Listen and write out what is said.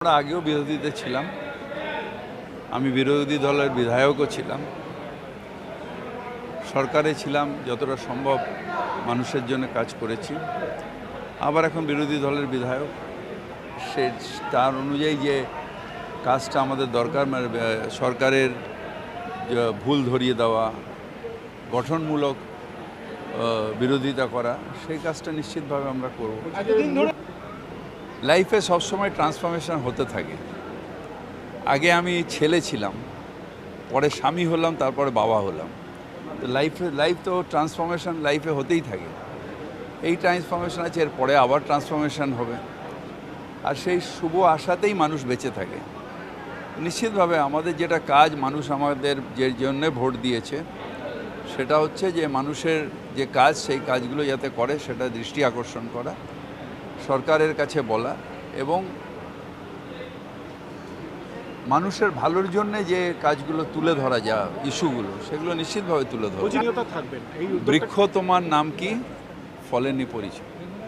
আমরা আগেও বিরোধীতে ছিলাম, আমি বিরোধী দলের বিধায়কও ছিলাম, সরকারে ছিলাম, যতটা সম্ভব মানুষের জন্য কাজ করেছি। আবার এখন বিরোধী দলের বিধায়ক, সে তার অনুযায়ী যে কাজটা আমাদের দরকার, মানে সরকারের ভুল ধরিয়ে দেওয়া, গঠনমূলক বিরোধিতা করা, সেই কাজটা নিশ্চিতভাবে আমরা করব। লাইফে সবসময় ট্রান্সফরমেশন হতে থাকে। আগে আমি ছেলে ছিলাম, পরে স্বামী হলাম, তারপরে বাবা হলাম। তো লাইফ তো ট্রান্সফরমেশন লাইফে হতেই থাকে। এই ট্রান্সফরমেশন আছে, এরপরে আবার ট্রান্সফরমেশন হবে, আর সেই শুভ আশাতেই মানুষ বেঁচে থাকে। নিশ্চিতভাবে আমাদের যেটা কাজ, মানুষ আমাদের যে জন্যে ভোট দিয়েছে, সেটা হচ্ছে যে মানুষের যে কাজ, সেই কাজগুলো যাতে করে সেটা দৃষ্টি আকর্ষণ করা, সরকারের কাছে বলা, এবং মানুষের ভালোর জন্য যে কাজগুলো তুলে ধরা যায়, ইস্যুগুলো, সেগুলো নিশ্চিতভাবে তুলে ধরা। থাকবেন। বৃক্ষ তোমার নাম কি, ফলেনি পরিচয়।